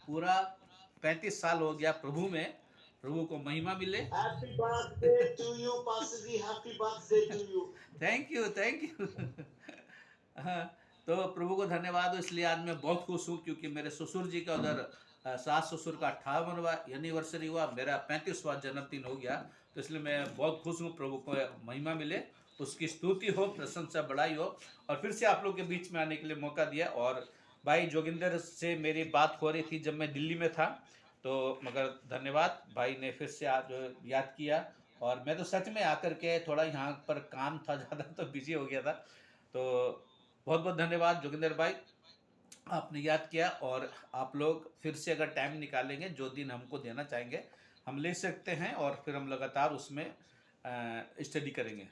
पूरा 35 साल हो गया प्रभु में। प्रभु को महिमा मिले। Happy birthday to you, Pastor ji. Happy birthday to you. Thank you, thank you. हाँ, तो प्रभु को धन्यवाद हो। इसलिए आज मैं बहुत खुश हूँ क्योंकि मेरे ससुर जी का उधर सास ससुर का 58वां एनिवर्सरी हुआ, मेरा 35वां जन्मदिन हो गया। तो इसलिए मैं बहुत खुश हूँ। प्रभु को महिमा मिले, उसकी स्तुति हो, प्रशंसा बढ़ाई हो, और फिर से आप लोग के बीच में आने के लिए मौका दिया। और भाई जोगिंदर से मेरी बात हो रही थी जब मैं दिल्ली में था, तो मगर धन्यवाद, भाई ने फिर से आज याद किया। और मैं तो सच में आकर के थोड़ा यहाँ पर काम था ज़्यादा, तो बिजी हो गया था। तो बहुत बहुत धन्यवाद जोगिंदर भाई, आपने याद किया। और आप लोग फिर से अगर टाइम निकालेंगे, जो दिन हमको देना चाहेंगे हम ले सकते हैं, और फिर हम लगातार उसमें स्टडी करेंगे।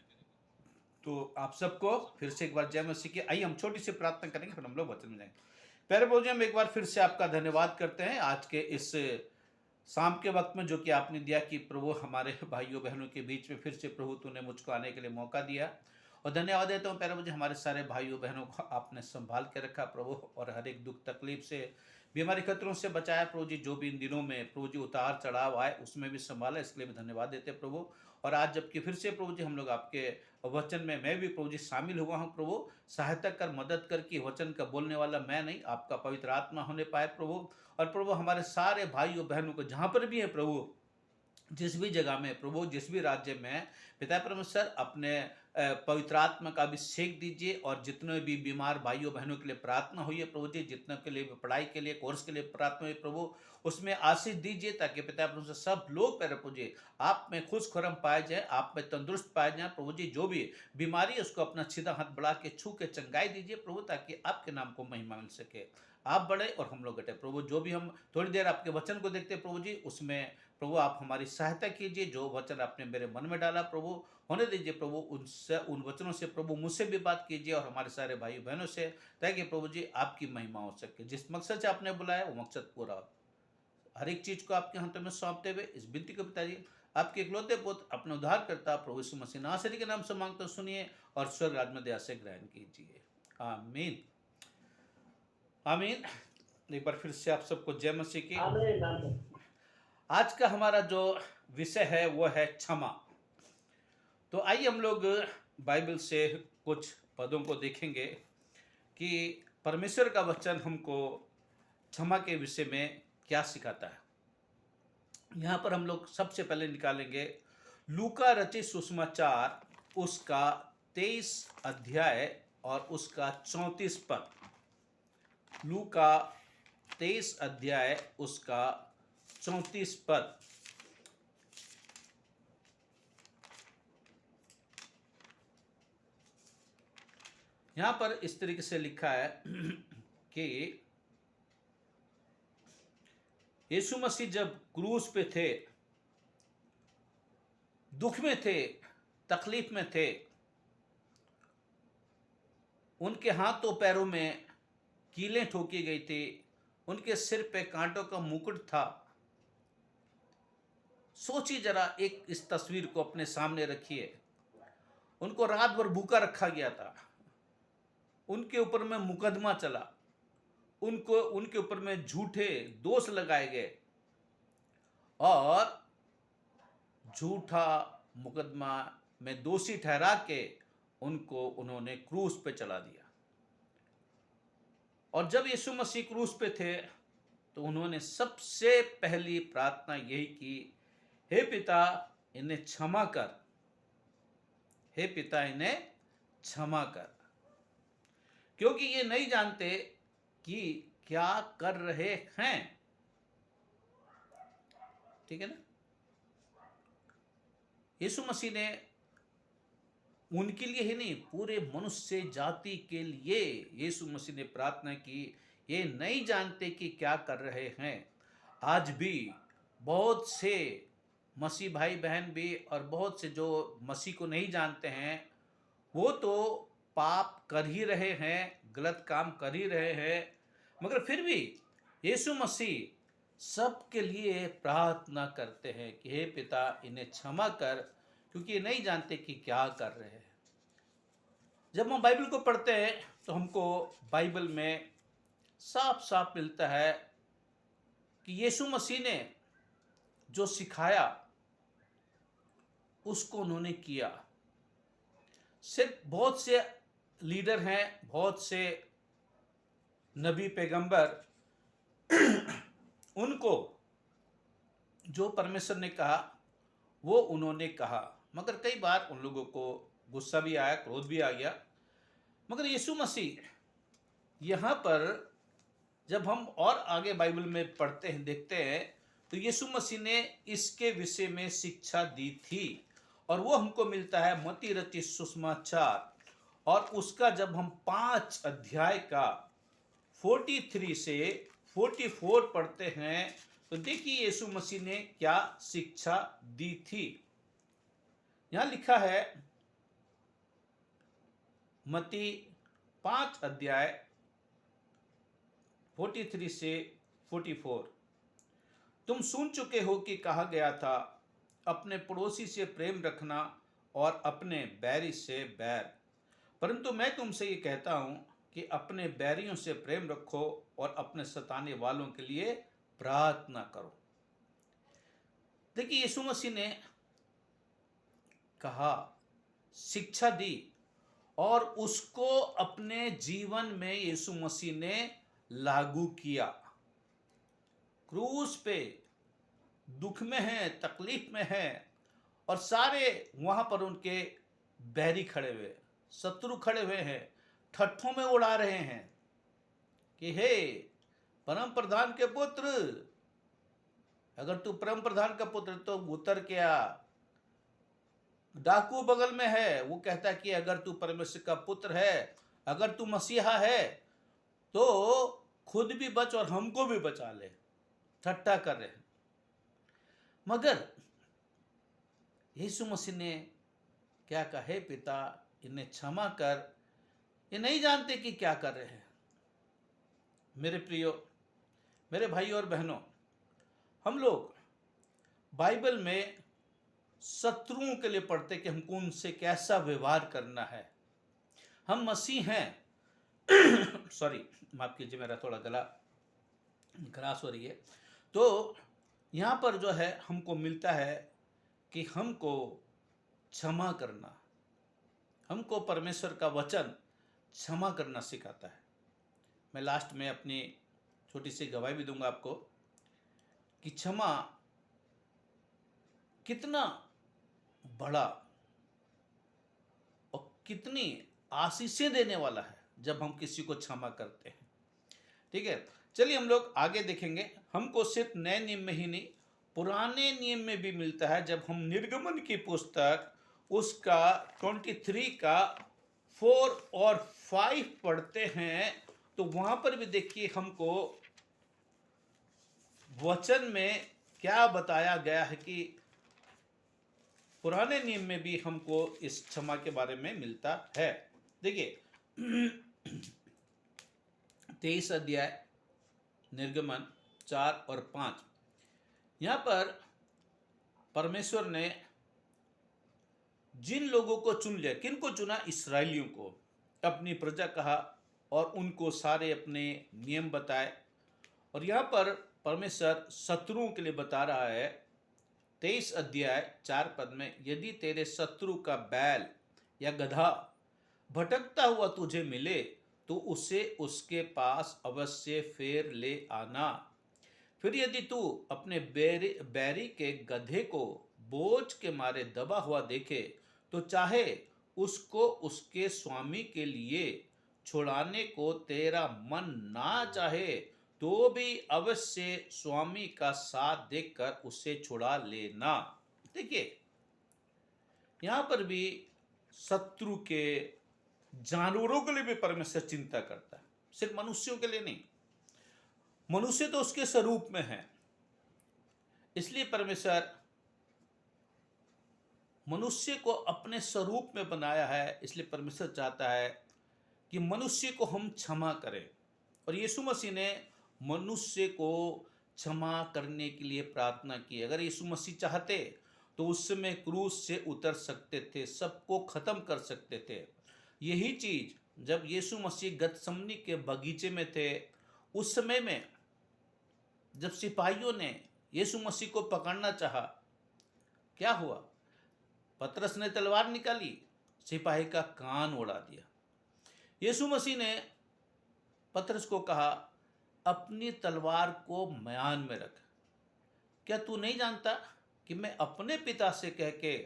तो आप सबको फिर से एक बार जय मसीह की। आइए हम छोटी सी प्रार्थना करेंगे, फिर हम लोग वचन में जाएंगे। प्यारे प्रभु जी, हम एक बार फिर से आपका धन्यवाद करते हैं आज के इस शाम के वक्त में जो कि आपने दिया कि प्रभु हमारे भाइयों बहनों के बीच में फिर से प्रभु तूने मुझको आने के लिए मौका दिया। और धन्यवाद देता हूँ प्यारे मुझे, हमारे सारे भाइयों बहनों को आपने संभाल के रखा प्रभु, और हर एक दुख तकलीफ से, बीमारी खतरों से बचाया प्रभु जी। जो भी इन दिनों में प्रभु जी उतार चढ़ाव आए उसमें भी संभाला, इसके लिए भी धन्यवाद देते हैं प्रभु। और आज जबकि फिर से प्रभु जी हम लोग आपके वचन में, मैं भी प्रभु जी शामिल हुआ हूँ प्रभु, सहायता कर, मदद कर कि वचन का बोलने वाला मैं नहीं, आपका पवित्र आत्मा होने पाए प्रभु। और प्रभु हमारे सारे भाइयों बहनों को जहाँ पर भी है प्रभु, जिस भी जगह में प्रभु, जिस भी राज्य में, पिता परमेश्वर अपने पवित्र आत्मा का अभिषेक दीजिए। और जितने भी बीमार भाइयों बहनों के लिए प्रार्थना हुई है प्रभु जी, जितने के लिए पढ़ाई के लिए, कोर्स के लिए प्रार्थना हुई प्रभु, उसमें आशीष दीजिए, ताकि पिता परमेश्वर सब लोग प्रभु जी आप में खुश खरम पाए जाए, आप में तंदुरुस्त पाए जाए प्रभु जी। जो भी बीमारी है उसको अपना सीधा हाथ बढ़ा के छू के चंगाई दीजिए प्रभु, ताकि आपके नाम को महिमा मिल सके। आप बढ़े और हम लोग घटे प्रभु। जो भी हम थोड़ी देर आपके वचन को देखते प्रभु जी, उसमें प्रभु आप हमारी सहायता कीजिए। जो वचन आपने मेरे मन में डाला प्रभु, होने दीजिए प्रभु, उनसे, उन वचनों से प्रभु मुझसे भी बात कीजिए और हमारे सारे भाई बहनों से, ताकि प्रभु जी आपकी महिमा हो सके। जिस मकसद से आपने बुलाया वो मकसद पूरा हो। हर एक चीज को आपके हाथों में सौंपते हुए इस विनती को पिताजी, आपके इकलौते पुत्र अपने उद्धार करता प्रभु यीशु मसीह नासरी के नाम से मांगते सुनिए, और स्वर्ग राज्य में दया से ग्रहण कीजिए। आमीन, आमीन। एक बार फिर से आप सबको जय मसीह की। Amen. Amen. आज का हमारा जो विषय है वो है क्षमा। तो आइए हम लोग बाइबल से कुछ पदों को देखेंगे कि परमेश्वर का वचन हमको क्षमा के विषय में क्या सिखाता है। यहाँ पर हम लोग सबसे पहले निकालेंगे लूका रचित सुसमाचार, उसका 23 अध्याय और उसका 34 पद। लूका 23 अध्याय उसका 34 पद। यहाँ पर इस तरीके से लिखा है कि यीशु मसीह जब क्रूस पे थे, दुख में थे, तकलीफ में थे, उनके हाथों पैरों में कीलें ठोकी गई थी, उनके सिर पे कांटों का मुकुट था। सोचिए जरा, एक इस तस्वीर को अपने सामने रखिए। उनको रात भर भूखा रखा गया था, उनके ऊपर में मुकदमा चला, उनको उनके ऊपर में झूठे दोष लगाए गए, और झूठा मुकदमा में दोषी ठहरा के उनको उन्होंने क्रूस पे चला दिया। और जब यीशु मसीह क्रूस पे थे तो उन्होंने सबसे पहली प्रार्थना यही की, हे पिता इन्हें क्षमा कर, हे पिता इन्हें क्षमा कर, क्योंकि ये नहीं जानते कि क्या कर रहे हैं। ठीक है ना। यीशु मसीह ने उनके लिए ही नहीं, पूरे मनुष्य जाति के लिए यीशु मसीह ने प्रार्थना की, ये नहीं जानते कि क्या कर रहे हैं। आज भी बहुत से मसीह भाई बहन भी, और बहुत से जो मसीह को नहीं जानते हैं, वो तो पाप कर ही रहे हैं, गलत काम कर ही रहे हैं, मगर फिर भी यीशु मसीह सबके लिए प्रार्थना करते हैं कि हे पिता इन्हें क्षमा कर, क्योंकि ये नहीं जानते कि क्या कर रहे हैं। जब हम बाइबल को पढ़ते हैं तो हमको बाइबल में साफ साफ मिलता है कि यीशु मसीह ने जो सिखाया उसको उन्होंने किया। सिर्फ बहुत से लीडर हैं, बहुत से नबी पैगंबर, उनको जो परमेश्वर ने कहा वो उन्होंने कहा, मगर कई बार उन लोगों को गुस्सा भी आया, क्रोध भी आ गया। मगर यीशु मसीह यहाँ पर जब हम और आगे बाइबल में पढ़ते हैं, देखते हैं, तो यीशु मसीह ने इसके विषय में शिक्षा दी थी और वो हमको मिलता है मत्ती रचित सुसमाचार, और उसका जब हम 5 अध्याय का 43 से 44 पढ़ते हैं तो देखिए यीशु मसीह ने क्या शिक्षा दी थी। यहां लिखा है मत्ती 5 अध्याय 43 से 44, तुम सुन चुके हो कि कहा गया था, अपने पड़ोसी से प्रेम रखना और अपने बैरी से बैर। परंतु मैं तुमसे ये कहता हूं कि अपने बैरियों से प्रेम रखो और अपने सताने वालों के लिए प्रार्थना करो। देखिए यीशु मसीह ने कहा, शिक्षा दी, और उसको अपने जीवन में यीशु मसीह ने लागू किया। क्रूस पे दुख में है, तकलीफ में है, और सारे वहां पर उनके बैरी खड़े हुए, शत्रु खड़े हुए हैं, ठट्ठों में उड़ा रहे हैं कि हे परम प्रधान के पुत्र, अगर तू परम प्रधान का पुत्र तो उतर के आ। डाकू बगल में है, वो कहता कि अगर तू परमेश्वर का पुत्र है, अगर तू मसीहा है तो खुद भी बच और हमको भी बचा ले। ठट्ठा कर रहे हैं। मगर यीशु मसीह ने क्या कहा, हे पिता इन्हें क्षमा कर, ये नहीं जानते कि क्या कर रहे हैं। मेरे प्रियो, मेरे भाई और बहनों, हम लोग बाइबल में शत्रुओं के लिए पढ़ते कि हमको उनसे कैसा व्यवहार करना है। हम मसीह हैं सॉरी, माफ कीजिए, मेरा थोड़ा गला खराश हो रही है। तो यहाँ पर जो है हमको मिलता है कि हमको क्षमा करना, हमको परमेश्वर का वचन क्षमा करना सिखाता है। मैं लास्ट में अपनी छोटी सी गवाही भी दूंगा आपको कि क्षमा कितना बड़ा और कितनी आशीषें देने वाला है जब हम किसी को क्षमा करते हैं। ठीक है, चलिए हम लोग आगे देखेंगे। हमको सिर्फ नए नियम में ही नहीं, पुराने नियम में भी मिलता है। जब हम निर्गमन की पुस्तक उसका 23 का 4 और 5 पढ़ते हैं तो वहां पर भी देखिए हमको वचन में क्या बताया गया है कि पुराने नियम में भी हमको इस क्षमा के बारे में मिलता है। देखिए 23 अध्याय निर्गमन 4 और 5, यहाँ पर परमेश्वर ने जिन लोगों को चुन लिया, किन को चुना, इसराइलियों को अपनी प्रजा कहा और उनको सारे अपने नियम बताए। और यहाँ पर परमेश्वर शत्रुओं के लिए बता रहा है 23 अध्याय 4 पद में, यदि तेरे शत्रु का बैल या गधा भटकता हुआ तुझे मिले तो उसे उसके पास अवश्य फेर ले आना। फिर यदि तू अपने बैरी के गधे को बोझ के मारे दबा हुआ देखे तो चाहे उसको उसके स्वामी के लिए छुड़ाने को तेरा मन ना चाहे तो भी अवश्य स्वामी का साथ देखकर उसे छुड़ा लेना। देखिए यहां पर भी शत्रु के, जानवरों के लिए भी परमेश्वर चिंता करता है, सिर्फ मनुष्यों के लिए नहीं। मनुष्य तो उसके स्वरूप में है, इसलिए परमेश्वर मनुष्य को अपने स्वरूप में बनाया है। इसलिए परमेश्वर चाहता है कि मनुष्य को हम क्षमा करें, और यीशु मसीह ने मनुष्य को क्षमा करने के लिए प्रार्थना की। अगर यीशु मसीह चाहते तो उस समय क्रूस से उतर सकते थे, सबको खत्म कर सकते थे। यही चीज जब यीशु मसीह गतसमनी के बगीचे में थे, उस समय में जब सिपाहियों ने यीशु मसीह को पकड़ना चाहा, क्या हुआ? पतरस ने तलवार निकाली, सिपाही का कान उड़ा दिया। यीशु मसीह ने पतरस को कहा, अपनी तलवार को म्यान में रख। क्या तू नहीं जानता कि मैं अपने पिता से कह के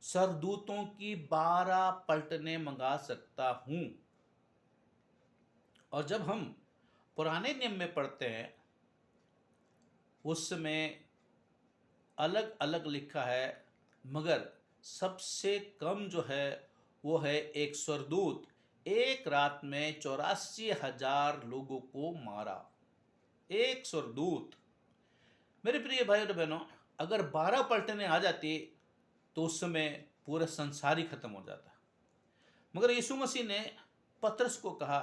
सरदूतों की 12 पलटने मंगा सकता हूं? और जब हम पुराने नियम में पढ़ते हैं, उस समय अलग अलग लिखा है, मगर सबसे कम जो है वो है एक सरदूत एक रात में 84,000 लोगों को मारा। एक सरदूत। मेरे प्रिय भाई और बहनों, अगर 12 पलटने आ जाती तो उस समय पूरा संसार ही खत्म हो जाता। मगर यीशु मसीह ने पतरस को कहा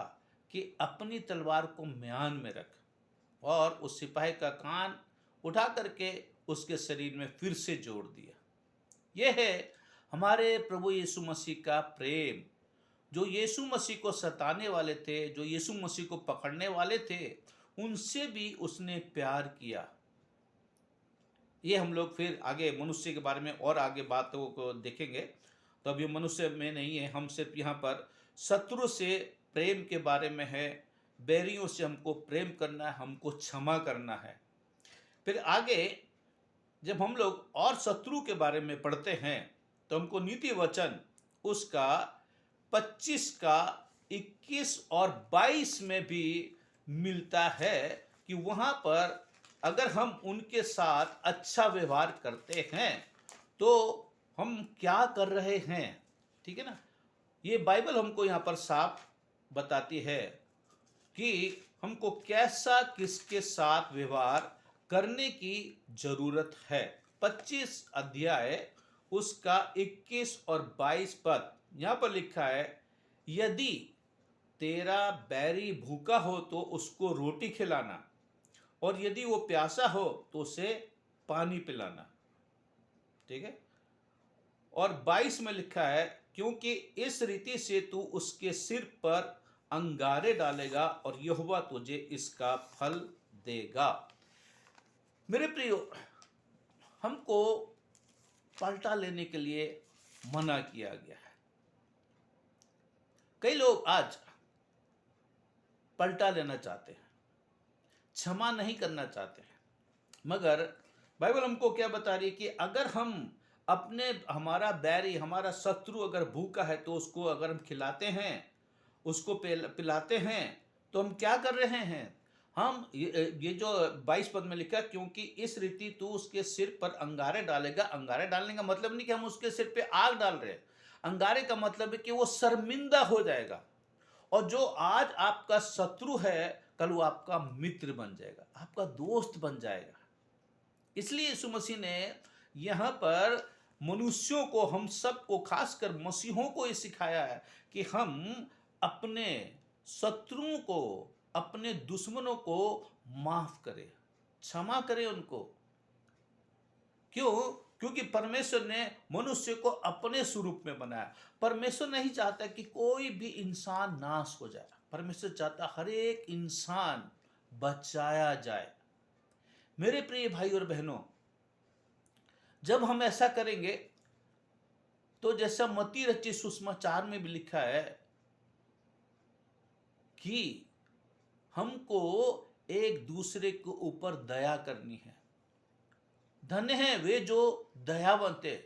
कि अपनी तलवार को म्यान में रख, और उस सिपाही का कान उठा करके उसके शरीर में फिर से जोड़ दिया। यह है हमारे प्रभु यीशु मसीह का प्रेम। जो यीशु मसीह को सताने वाले थे, जो यीशु मसीह को पकड़ने वाले थे, उनसे भी उसने प्यार किया। ये हम लोग फिर आगे मनुष्य के बारे में और आगे बातों को देखेंगे। तो अब ये मनुष्य में नहीं है, हम सिर्फ यहाँ पर शत्रु से प्रेम के बारे में है। बैरियों से हमको प्रेम करना है, हमको क्षमा करना है। फिर आगे जब हम लोग और शत्रु के बारे में पढ़ते हैं तो हमको नीति वचन उसका 25 का 21 और 22 में भी मिलता है कि वहाँ पर अगर हम उनके साथ अच्छा व्यवहार करते हैं तो हम क्या कर रहे हैं। ठीक है ना? ये बाइबल हमको यहाँ पर साफ बताती है कि हमको कैसा किसके साथ व्यवहार करने की जरूरत है। 25 अध्याय उसका 21 और 22 पद यहाँ पर लिखा है, यदि तेरा बैरी भूखा हो तो उसको रोटी खिलाना, और यदि वो प्यासा हो तो उसे पानी पिलाना। ठीक है? और 22 में लिखा है, क्योंकि इस रीति से तू उसके सिर पर अंगारे डालेगा और यहोवा तुझे इसका फल देगा। मेरे प्रियो, हमको पलटा लेने के लिए मना किया गया है। कई लोग आज पलटा लेना चाहते हैं, क्षमा नहीं करना चाहते हैं। मगर बाइबल हमको क्या बता रही है कि अगर हम हमारा बैरी, हमारा शत्रु अगर भूखा है तो उसको अगर हम खिलाते हैं, उसको पिलाते हैं, तो हम क्या कर रहे हैं? हम ये जो 22 पद में लिखा, क्योंकि इस रीति तू उसके सिर पर अंगारे डालेगा। अंगारे डालने का मतलब नहीं कि हम उसके सिर पे आग डाल रहे हैं। अंगारे का मतलब है कि वो शर्मिंदा हो जाएगा, और जो आज आपका शत्रु है कल वो आपका मित्र बन जाएगा, आपका दोस्त बन जाएगा। इसलिए यीशु मसीह ने यहाँ पर मनुष्यों को, हम सबको, खासकर मसीहों को ये सिखाया है कि हम अपने शत्रुओं को, अपने दुश्मनों को माफ करें, क्षमा करें उनको। क्यों? क्योंकि परमेश्वर ने मनुष्य को अपने स्वरूप में बनाया। परमेश्वर नहीं चाहता कि कोई भी इंसान नाश हो जाए। परमेश्वर चाहता हर एक इंसान बचाया जाए। मेरे प्रिय भाई और बहनों, जब हम ऐसा करेंगे तो जैसा मत्ती रचित सुसमाचार में भी लिखा है कि हमको एक दूसरे के ऊपर दया करनी है। धन्य है वे जो दयावंत है,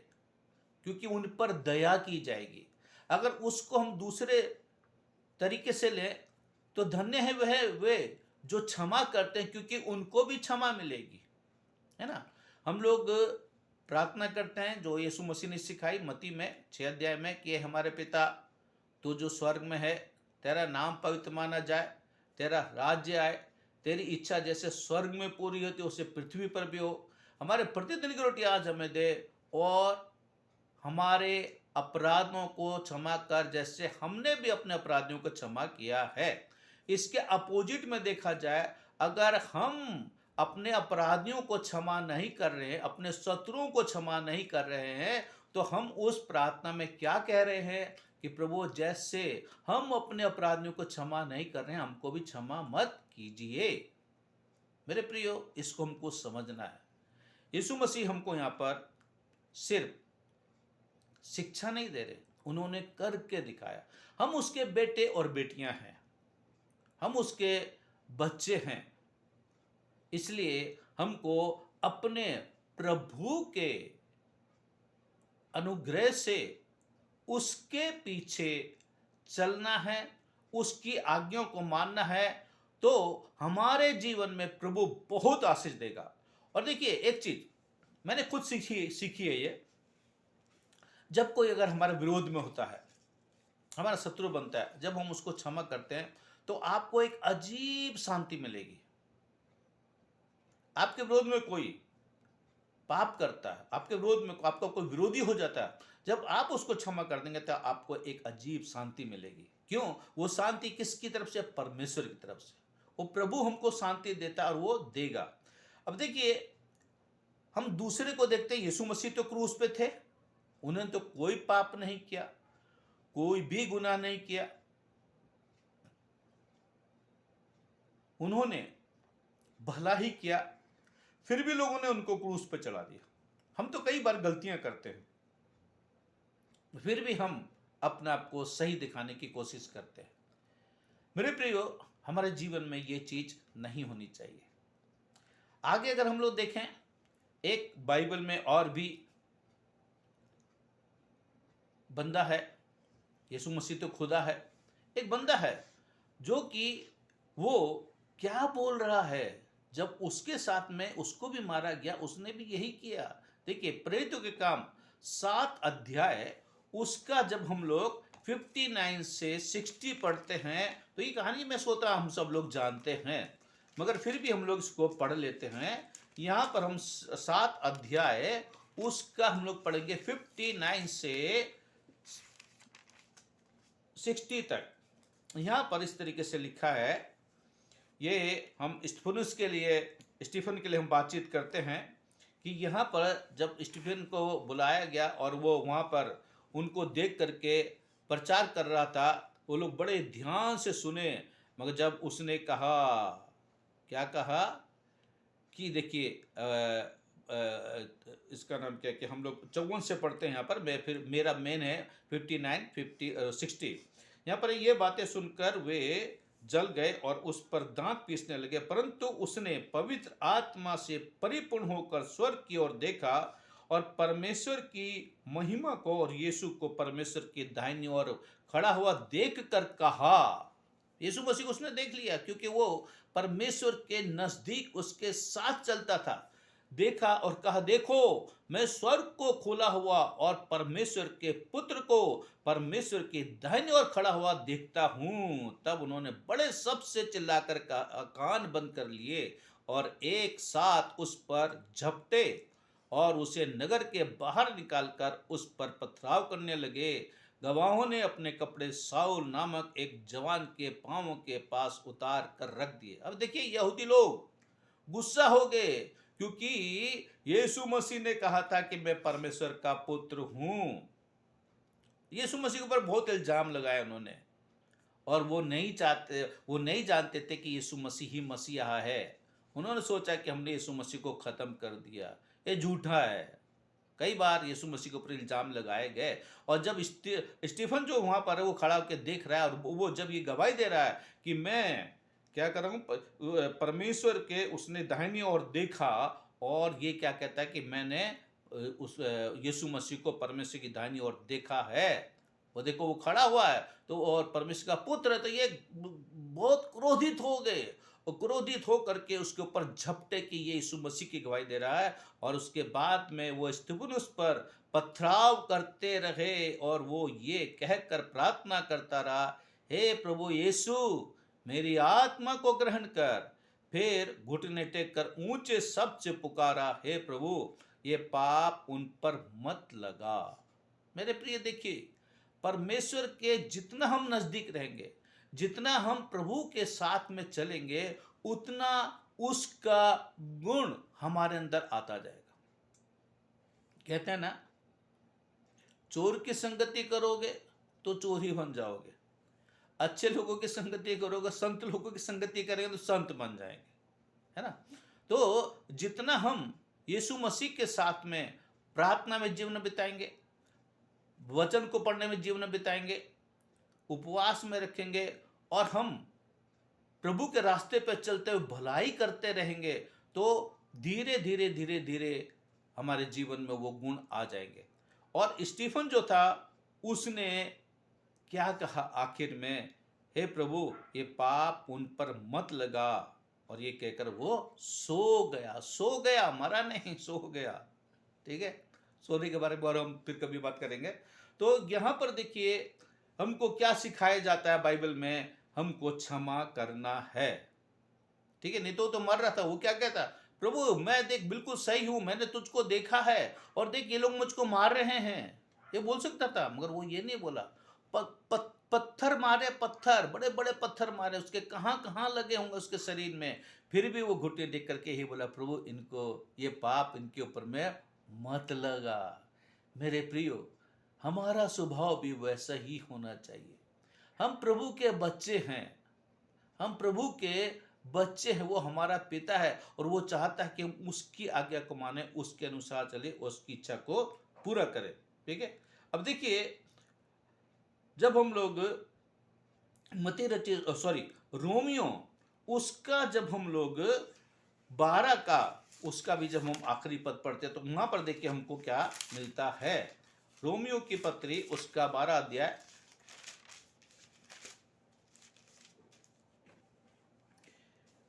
क्योंकि उन पर दया की जाएगी। अगर उसको हम दूसरे तरीके से लें तो धन्य है वे जो क्षमा करते हैं, क्योंकि उनको भी क्षमा मिलेगी। है ना? हम लोग प्रार्थना करते हैं जो यीशु मसीह ने सिखाई मत्ती में 6 अध्याय में कि हमारे पिता तू जो स्वर्ग में है, तेरा नाम पवित्र माना जाए, तेरा राज्य आए, तेरी इच्छा जैसे स्वर्ग में पूरी होती है उसे पृथ्वी पर भी हो। हमारे प्रतिदिन की रोटी आज हमें दे, और हमारे अपराधों को क्षमा कर जैसे हमने भी अपने अपराधियों को क्षमा किया है। इसके अपोजिट में देखा जाए, अगर हम अपने अपराधियों को क्षमा नहीं कर रहे हैं, अपने शत्रुओं को क्षमा नहीं कर रहे हैं, तो हम उस प्रार्थना में क्या कह रहे हैं कि प्रभु, जैसे हम अपने अपराधियों को क्षमा नहीं कर रहे हैं, हमको भी क्षमा मत कीजिए। मेरे प्रियो, इसको हमको समझना है। यीशु मसीह हमको यहाँ पर सिर्फ शिक्षा नहीं दे रहे, उन्होंने करके दिखाया। हम उसके बेटे और बेटियां हैं, हम उसके बच्चे हैं, इसलिए हमको अपने प्रभु के अनुग्रह से उसके पीछे चलना है, उसकी आज्ञाओं को मानना है, तो हमारे जीवन में प्रभु बहुत आशीष देगा। और देखिए, एक चीज मैंने खुद सीखी है ये, जब कोई अगर हमारे विरोध में होता है, हमारा शत्रु बनता है, जब हम उसको क्षमा करते हैं तो आपको एक अजीब शांति मिलेगी। आपके विरोध में कोई पाप करता है, आपके विरोध में आपका कोई विरोधी हो जाता है, जब आप उसको क्षमा कर देंगे तो आपको एक अजीब शांति मिलेगी। क्यों? वो शांति किसकी तरफ से? परमेश्वर की तरफ से। वो प्रभु हमको शांति देता है और वो देगा। अब देखिए, हम दूसरे को देखते हैं, यीशु मसीह तो क्रूस पे थे, उन्होंने तो कोई पाप नहीं किया, कोई भी गुनाह नहीं किया, उन्होंने भला ही किया, फिर भी लोगों ने उनको क्रूस पे चढ़ा दिया। हम तो कई बार गलतियां करते हैं, फिर भी हम अपने आप को सही दिखाने की कोशिश करते हैं। मेरे प्रियो, हमारे जीवन में ये चीज नहीं होनी चाहिए। आगे अगर हम लोग देखें, एक बाइबल में और भी बंदा है, यीशु मसीह तो खुदा है, एक बंदा है जो कि वो क्या बोल रहा है, जब उसके साथ में उसको भी मारा गया, उसने भी यही किया। देखिए, प्रेरितों के काम 7 अध्याय, उसका जब हम लोग 59 से 60 पढ़ते हैं तो ये कहानी मैं सोचा हम सब लोग जानते हैं, मगर फिर भी हम लोग इसको पढ़ लेते हैं। यहाँ पर हम 7 अध्याय उसका हम लोग पढ़ेंगे 59 से 60 तक। यहाँ पर इस तरीके से लिखा है, ये हम स्टीफन के लिए हम बातचीत करते हैं कि यहाँ पर जब स्टीफन को बुलाया गया और वो वहाँ पर उनको देख करके प्रचार कर रहा था, वो लोग बड़े ध्यान से सुने, मगर जब उसने कहा, क्या कहा कि देखिए, इसका नाम क्या कि हम लोग 54 से पढ़ते हैं यहाँ पर, मैं फिर मेरा मेन है 59, 50, 60। यहाँ पर ये बातें सुनकर वे जल गए और उस पर दांत पीसने लगे, परंतु उसने पवित्र आत्मा से परिपूर्ण होकर स्वर्ग की ओर देखा और परमेश्वर की महिमा को और यीशु को परमेश्वर की दाहिनी ओर खड़ा हुआ देखकर कहा। यीशु मसीह को उसने देख लिया, क्योंकि वो परमेश्वर के नजदीक उसके साथ चलता था। देखा और कहा, देखो मैं स्वर्ग को खुला हुआ और परमेश्वर के पुत्र को परमेश्वर की दाहिनी ओर खड़ा हुआ देखता हूं। तब उन्होंने बड़े शब्द से चिल्लाकर कान बंद कर लिए और एक साथ उस पर झपटे और उसे नगर के बाहर निकालकर उस पर पथराव करने लगे। गवाहों ने अपने कपड़े साउल नामक एक जवान के पांवों के पास उतार कर रख दिए। अब देखिए, यहूदी लोग गुस्सा हो गए, क्योंकि यीशु मसीह ने कहा था कि मैं परमेश्वर का पुत्र हूं। यीशु मसीह के ऊपर बहुत इल्जाम लगाए उन्होंने, और वो नहीं जानते थे कि यीशु मसीह ही मसीहा है। उन्होंने सोचा कि हमने यीशु मसीह को खत्म कर दिया, ये झूठा है। कई बार यीशु मसीह के ऊपर इल्जाम लगाए गए, और जब स्टीफन जो वहां पर है वो खड़ा होकर देख रहा है, और वो जब ये गवाही दे रहा है कि मैं क्या कर रहा हूँ, परमेश्वर के उसने दाहिनी ओर देखा, और ये क्या कहता है कि मैंने उस यीशु मसीह को परमेश्वर की दाहिनी ओर देखा है। वो देखो, वो खड़ा हुआ है तो, और परमेश्वर का पुत्र है, तो ये बहुत क्रोधित हो गए, और क्रोधित होकर के उसके ऊपर झपटे कि ये यीशु मसीह की गवाही दे रहा है। और उसके बाद में वो स्तिफनुस पर पथराव करते रहे, और वो ये कहकर प्रार्थना करता रहा, हे प्रभु यीशु, मेरी आत्मा को ग्रहण कर। फिर घुटने टेक कर ऊंचे शब्द से पुकारा, हे प्रभु, ये पाप उन पर मत लगा। मेरे प्रिय, देखिए, परमेश्वर के जितना हम नजदीक रहेंगे, जितना हम प्रभु के साथ में चलेंगे, उतना उसका गुण हमारे अंदर आता जाएगा। कहते हैं ना, चोर की संगति करोगे तो चोर ही बन जाओगे, अच्छे लोगों की संगति करोगे, संत लोगों की संगति करेंगे तो संत बन जाएंगे, है ना। तो जितना हम यीशु मसीह के साथ में प्रार्थना में जीवन बिताएंगे, वचन को पढ़ने में जीवन बिताएंगे, उपवास में रखेंगे और हम प्रभु के रास्ते पर चलते हुए भलाई करते रहेंगे, तो धीरे धीरे धीरे धीरे हमारे जीवन में वो गुण आ जाएंगे। और स्टीफन जो था उसने क्या कहा आखिर में, हे प्रभु ये पाप उन पर मत लगा, और ये कहकर वो सो गया, मरा नहीं, सो गया। ठीक है, सोने के बारे में और हम फिर कभी बात करेंगे। तो यहाँ पर देखिए हमको क्या सिखाया जाता है बाइबल में, हमको क्षमा करना है। ठीक है, नहीं तो मर रहा था, वो क्या कहता, प्रभु मैं देख बिल्कुल सही हूं, मैंने तुझको देखा है, और देख ये लोग मुझको मार रहे हैं, ये बोल सकता था, मगर वो ये नहीं बोला। पत्थर मारे, पत्थर, बड़े बड़े पत्थर मारे, उसके कहाँ कहाँ लगे होंगे उसके शरीर में, फिर भी वो घुटने देख करके ही बोला, प्रभु इनको ये पाप इनके ऊपर में मत लगा। मेरे प्रियो, हमारा स्वभाव भी वैसा ही होना चाहिए। हम प्रभु के बच्चे हैं, हम प्रभु के बच्चे हैं, वो हमारा पिता है और वो चाहता है कि हम उसकी आज्ञा को माने, उसके अनुसार चले, उसकी इच्छा को पूरा करें। ठीक है, अब देखिए जब हम लोग रोमियो उसका जब हम लोग 12 का उसका भी जब हम आखिरी पद पढ़ते हैं तो वहां पर देखिए हमको क्या मिलता है। रोमियो की पत्री उसका 12 अध्याय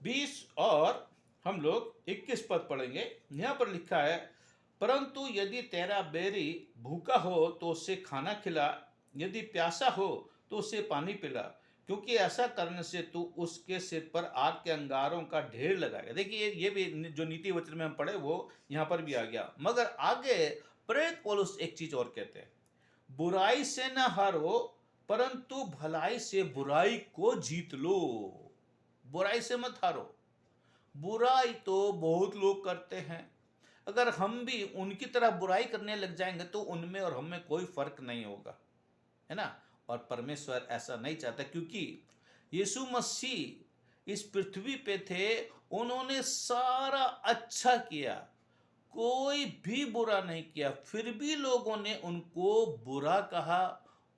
20 और हम लोग 21 पद पढ़ेंगे। यहां पर लिखा है, परंतु यदि तेरा बैरी भूखा हो तो उसे खाना खिला, यदि प्यासा हो तो उसे पानी पिला, क्योंकि ऐसा करने से तू उसके सिर पर आग के अंगारों का ढेर लगाएगा। देखिए ये भी जो नीति वचन में हम पढ़े वो यहाँ पर भी आ गया। मगर आगे प्रेरित पौलुस एक चीज और कहते हैं, बुराई से न हारो परंतु भलाई से बुराई को जीत लो। बुराई से मत हारो। बुराई तो बहुत लोग करते हैं, अगर हम भी उनकी तरह बुराई करने लग जाएंगे तो उनमें और हम में कोई फर्क नहीं होगा, है ना। और परमेश्वर ऐसा नहीं चाहता, क्योंकि यीशु मसीह इस पृथ्वी पे थे, उन्होंने सारा अच्छा किया, कोई भी बुरा नहीं किया, फिर भी लोगों ने उनको बुरा कहा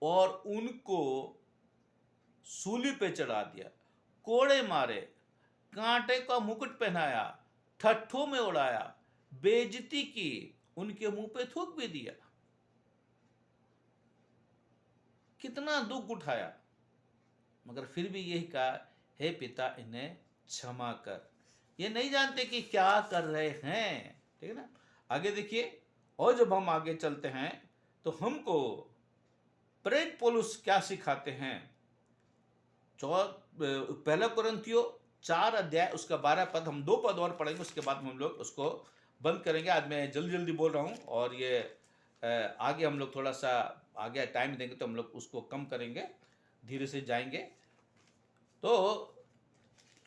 और उनको सूली पे चढ़ा दिया, कोड़े मारे, कांटे का मुकुट पहनाया, ठट्ठों में उड़ाया, बेइज्जती की, उनके मुंह पे थूक भी दिया, कितना दुख उठाया, मगर फिर भी यही कहा, हे पिता इन्हें क्षमा कर, ये नहीं जानते कि क्या कर रहे हैं। ठीक है ना। आगे देखिए, और जब हम आगे चलते हैं तो हमको प्रेरित पौलुस क्या सिखाते हैं। पहला कुरिन्थियों 4 अध्याय उसका 12 पद, हम 2 पद और पढ़ेंगे, उसके बाद हम लोग उसको बंद करेंगे। आज मैं जल्दी जल्दी बोल रहा हूँ और ये आगे हम लोग थोड़ा सा आगे टाइम देंगे तो हम लोग उसको कम करेंगे, धीरे से जाएंगे। तो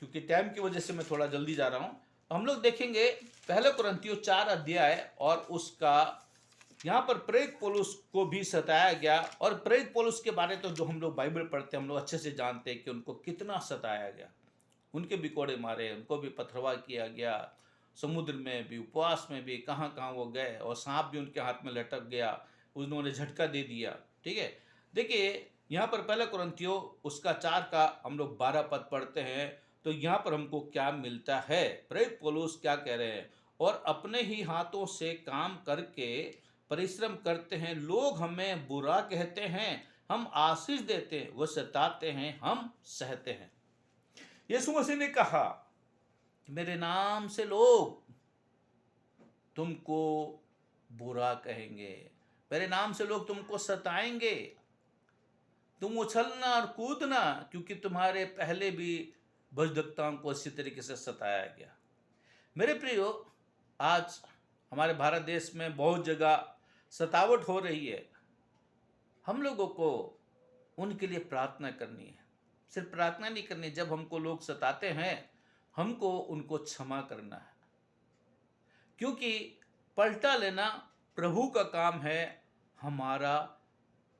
क्योंकि टाइम की वजह से मैं थोड़ा जल्दी जा रहा हूँ। हम लोग देखेंगे पहला कुरिन्थियों 4 अध्याय और उसका यहाँ पर प्रेरित पौलुस को भी सताया गया, और प्रेरित पौलुस के बारे तो जो हम लोग बाइबल पढ़ते हैं हम लोग अच्छे से जानते हैं कि उनको कितना सताया गया, उनके भी कोड़े मारे, उनको भी पथरवाह किया गया, समुद्र में भी, उपवास में भी, कहाँ कहाँ वो गए, और सांप भी उनके हाथ में लटक गया, उन्होंने झटका दे दिया। ठीक है, देखिए यहाँ पर पहला कुरिन्थियों उसका 4 का हम लोग 12 पद पढ़ते हैं तो यहाँ पर हमको क्या मिलता है। प्रेरित पौलुस क्या कह रहे हैं, और अपने ही हाथों से काम करके परिश्रम करते हैं, लोग हमें बुरा कहते हैं, हम आशीष देते हैं, वो सताते हैं, हम सहते हैं। यीशु मसीह ने कहा, मेरे नाम से लोग तुमको बुरा कहेंगे, मेरे नाम से लोग तुमको सताएंगे, तुम उछलना और कूदना, क्योंकि तुम्हारे पहले भी भजदक्ताओं को इसी तरीके से सताया गया। मेरे प्रियो, आज हमारे भारत देश में बहुत जगह सतावट हो रही है, हम लोगों को उनके लिए प्रार्थना करनी है। सिर्फ प्रार्थना नहीं करनी, जब हमको लोग सताते हैं हमको उनको क्षमा करना है, क्योंकि पलटा लेना प्रभु का काम है, हमारा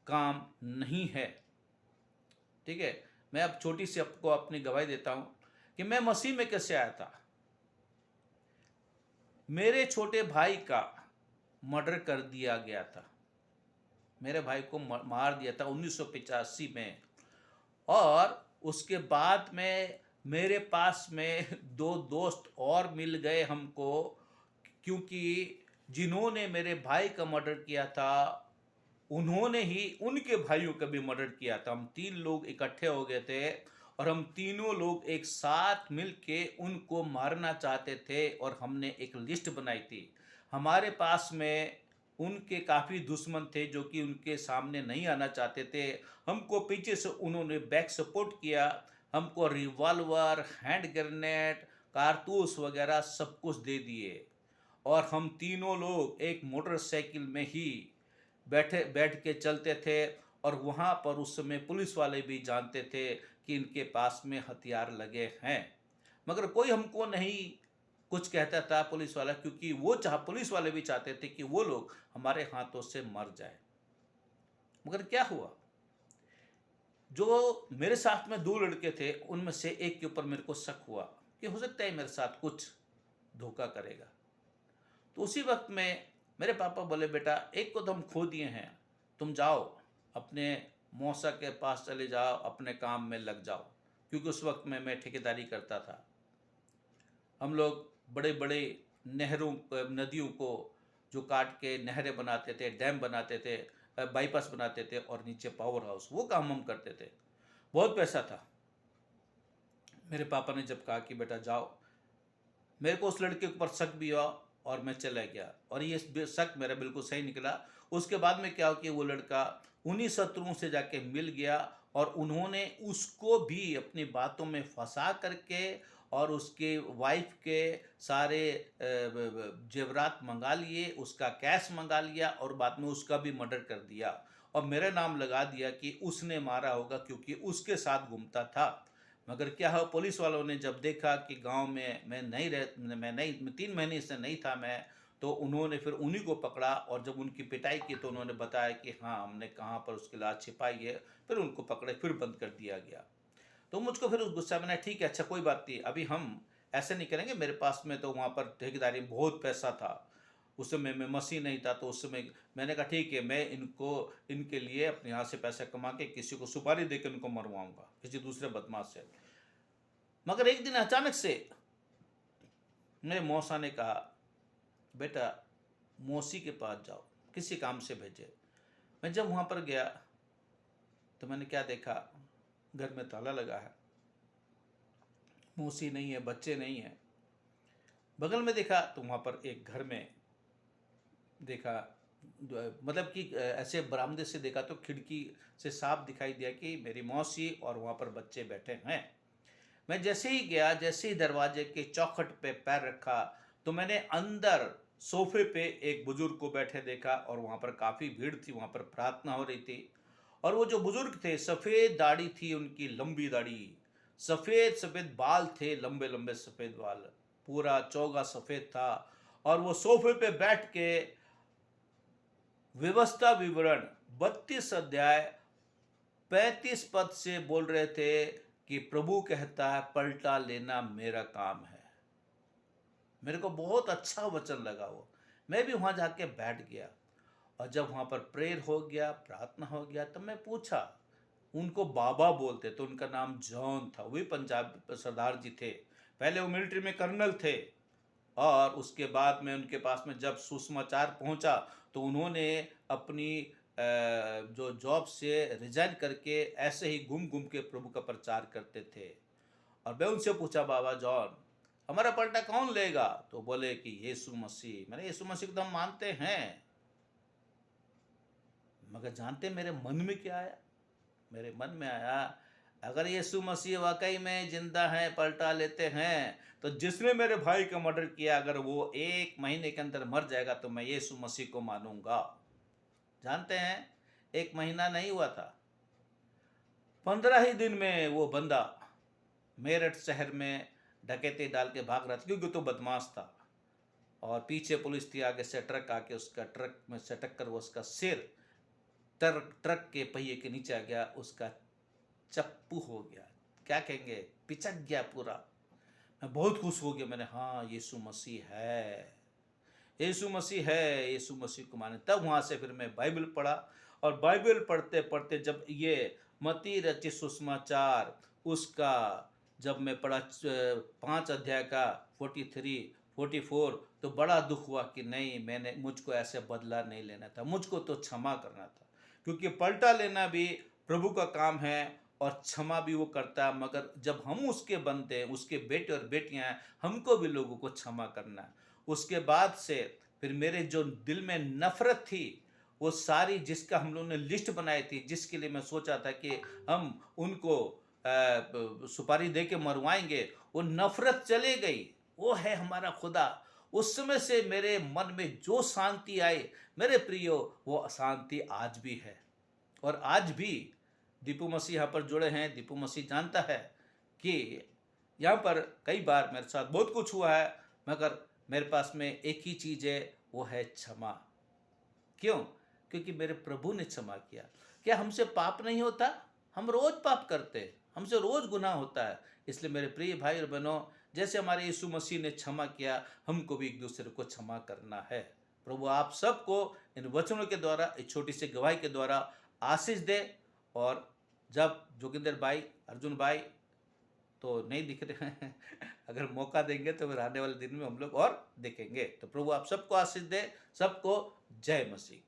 काम नहीं है। ठीक है, मैं अब छोटी सी आपको अपनी गवाही देता हूं कि मैं मसीह में कैसे आया था। मेरे छोटे भाई का मर्डर कर दिया गया था। मेरे भाई को मार दिया था 1985 में। और उसके बाद में मेरे पास में दो दोस्त और मिल गए हमको, क्योंकि जिन्होंने मेरे भाई का मर्डर किया था उन्होंने ही उनके भाइयों का भी मर्डर किया था। हम 3 लोग इकट्ठे हो गए थे और हम तीनों लोग एक साथ मिलके उनको मारना चाहते थे, और हमने एक लिस्ट बनाई थी। हमारे पास में उनके काफ़ी दुश्मन थे जो कि उनके सामने नहीं आना चाहते थे। हमको पीछे से उन्होंने बैक सपोर्ट किया। हमको रिवॉल्वर, हैंड ग्रेनेड, कारतूस वगैरह सब कुछ दे दिए, और हम तीनों लोग एक मोटरसाइकिल में ही बैठ के चलते थे। और वहाँ पर उस समय पुलिस वाले भी जानते थे कि इनके पास में हथियार लगे हैं, मगर कोई हमको नहीं कुछ कहता था पुलिस वाला, क्योंकि पुलिस वाले भी चाहते थे कि वो लोग हमारे हाथों से मर जाए। मगर क्या हुआ, जो मेरे साथ में 2 लड़के थे उनमें से एक के ऊपर मेरे को शक हुआ कि हो सकता है मेरे साथ कुछ धोखा करेगा। तो उसी वक्त में मेरे पापा बोले, बेटा एक को तो हम खो दिए हैं, तुम जाओ अपने मौसा के पास चले जाओ, अपने काम में लग जाओ। क्योंकि उस वक्त में मैं ठेकेदारी करता था। हम लोग बड़े बड़े नदियों को जो काट के नहरें बनाते थे, डैम बनाते थे, बाईपास बनाते थे, और नीचे पावर हाउस, वो काम हम करते थे। बहुत पैसा था। मेरे पापा ने जब कहा कि बेटा जाओ, मेरे को उस लड़के के ऊपर शक भी हुआ और मैं चला गया, और ये शक मेरा बिल्कुल सही निकला। उसके बाद में क्या हो कि वो लड़का उन्हीं शत्रुओं से जाके मिल गया, और उन्होंने उसको भी अपनी बातों में फंसा करके और उसके वाइफ के सारे जेवरात मंगा लिए, उसका कैश मंगा लिया, और बाद में उसका भी मर्डर कर दिया, और मेरा नाम लगा दिया कि उसने मारा होगा क्योंकि उसके साथ घूमता था। मगर क्या है, पुलिस वालों ने जब देखा कि गांव में मैं 3 महीने से नहीं था मैं, तो उन्होंने फिर उन्हीं को पकड़ा, और जब उनकी पिटाई की तो उन्होंने बताया कि हाँ हमने कहाँ पर उसकी लाश छिपाई है। फिर उनको पकड़े, फिर बंद कर दिया गया। तो मुझको फिर उस गुस्सा में, ठीक है अच्छा कोई बात नहीं, अभी हम ऐसे नहीं करेंगे। मेरे पास में तो वहाँ पर ठेकेदारी में बहुत पैसा था। उस समय में मसीह नहीं था, तो उस समय मैंने कहा ठीक है, मैं इनके लिए अपने यहाँ से पैसा कमा के किसी को सुपारी देकर इनको मरवाऊंगा, किसी दूसरे बदमाश से। मगर एक दिन अचानक से मेरे मौसा ने कहा, बेटा मौसी के पास जाओ, किसी काम से भेजे। मैं जब वहाँ पर गया तो मैंने क्या देखा, घर में ताला लगा है, मौसी नहीं है, बच्चे नहीं है। बगल में देखा तो वहाँ पर एक घर में देखा, मतलब कि ऐसे बरामदे से देखा तो खिड़की से साफ दिखाई दिया कि मेरी मौसी और वहाँ पर बच्चे बैठे हैं। मैं जैसे ही गया, जैसे ही दरवाजे के चौखट पे पैर रखा, तो मैंने अंदर सोफे पे एक बुजुर्ग को बैठे देखा, और वहाँ पर काफ़ी भीड़ थी, वहाँ पर प्रार्थना हो रही थी। और वो जो बुजुर्ग थे, सफ़ेद दाढ़ी थी उनकी, लंबी दाढ़ी, सफ़ेद सफ़ेद बाल थे, लंबे लंबे सफ़ेद बाल, पूरा चौगा सफ़ेद था। और वो सोफे पे बैठ के व्यवस्था विवरण 32 अध्याय 35 पद से बोल रहे थे कि प्रभु कहता है पलटा लेना मेरा काम है। मेरे को बहुत अच्छा वचन लगा वो। मैं भी वहाँ जाके बैठ गया, और जब वहाँ पर प्रेयर हो गया, प्रार्थना हो गया, तब मैं पूछा, उनको बाबा बोलते तो उनका नाम जॉन था, वही पंजाब सरदार जी थे। पहले वो मिलिट्री में कर्नल थे, और उसके बाद में उनके पास में जब सुसमाचार पहुंचा तो उन्होंने अपनी जो जॉब से रिजाइन करके ऐसे ही घूम घूम के प्रभु का प्रचार करते थे। और मैं उनसे पूछा, बाबा जॉन हमारा पलटा कौन लेगा? तो बोले कि यीशु मसीह। मैंने यीशु मसीह को तो हम मानते हैं, मगर जानते मेरे मन में क्या आया? मेरे मन में आया, अगर यीशु मसीह वाकई में जिंदा है, पलटा लेते हैं, तो जिसने मेरे भाई का मर्डर किया अगर वो 1 महीने के अंदर मर जाएगा तो मैं यीशु मसीह को मानूंगा। जानते हैं 1 महीना नहीं हुआ था, 15 ही दिन में वो बंदा मेरठ शहर में डकैती डाल के भाग रहा था, क्योंकि तो बदमाश था, और पीछे पुलिस थी, आगे से ट्रक आके उसका ट्रक में से टक्कर वो उसका सिर ट्रक के पहिए के नीचे आ गया, उसका चप्पू हो गया, क्या कहेंगे, पिचक गया पूरा। मैं बहुत खुश हो गया, मैंने हाँ यीशु मसीह है। यीशु मसीह है, यीशु मसीह को माने। तब वहाँ से फिर मैं बाइबल पढ़ा, और बाइबल पढ़ते पढ़ते जब ये मत्ती रचित सुसमाचार उसका जब मैं पढ़ा 5 अध्याय का 43 44, तो बड़ा दुख हुआ कि नहीं, मैंने मुझको ऐसे बदला नहीं लेना था, मुझको तो क्षमा करना था, क्योंकि पलटा लेना भी प्रभु का काम है और क्षमा भी वो करता है। मगर जब हम उसके बनते हैं, उसके बेटे और बेटियां हैं, हमको भी लोगों को क्षमा करना है। उसके बाद से फिर मेरे जो दिल में नफरत थी, वो सारी जिसका हम लोगों ने लिस्ट बनाई थी, जिसके लिए मैं सोचा था कि हम उनको सुपारी दे के मरवाएंगे, वो नफरत चले गई। वो है हमारा खुदा। उस समय से मेरे मन में जो शांति आई, मेरे प्रियो, वो शांति आज भी है। और आज भी दीपू मसीह यहाँ पर जुड़े हैं। दीपू मसीह जानता है कि यहाँ पर कई बार मेरे साथ बहुत कुछ हुआ है, मगर मेरे पास में एक ही चीज़ है, वो है क्षमा। क्यों? क्योंकि मेरे प्रभु ने क्षमा किया। क्या हमसे पाप नहीं होता? हम रोज पाप करते हैं, हमसे रोज गुनाह होता है। इसलिए मेरे प्रिय भाई और बहनों, जैसे हमारे यीशु मसीह ने क्षमा किया, हमको भी एक दूसरे को क्षमा करना है। प्रभु आप सबको इन वचनों के द्वारा, इस छोटी सी गवाही के द्वारा आशीष दे। और जब जोगिंदर भाई, अर्जुन भाई तो नहीं दिख रहे हैं, अगर मौका देंगे तो फिर आने वाले दिन में हम लोग और देखेंगे। तो प्रभु आप सबको आशीष दे। सबको जय मसीह की।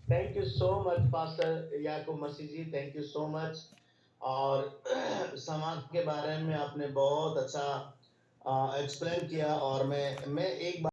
Thank you so much, Pastor Yakub Masih ji, thank you so much। और समाज के बारे में आपने बहुत अच्छा एक्सप्लेन किया। और मैं एक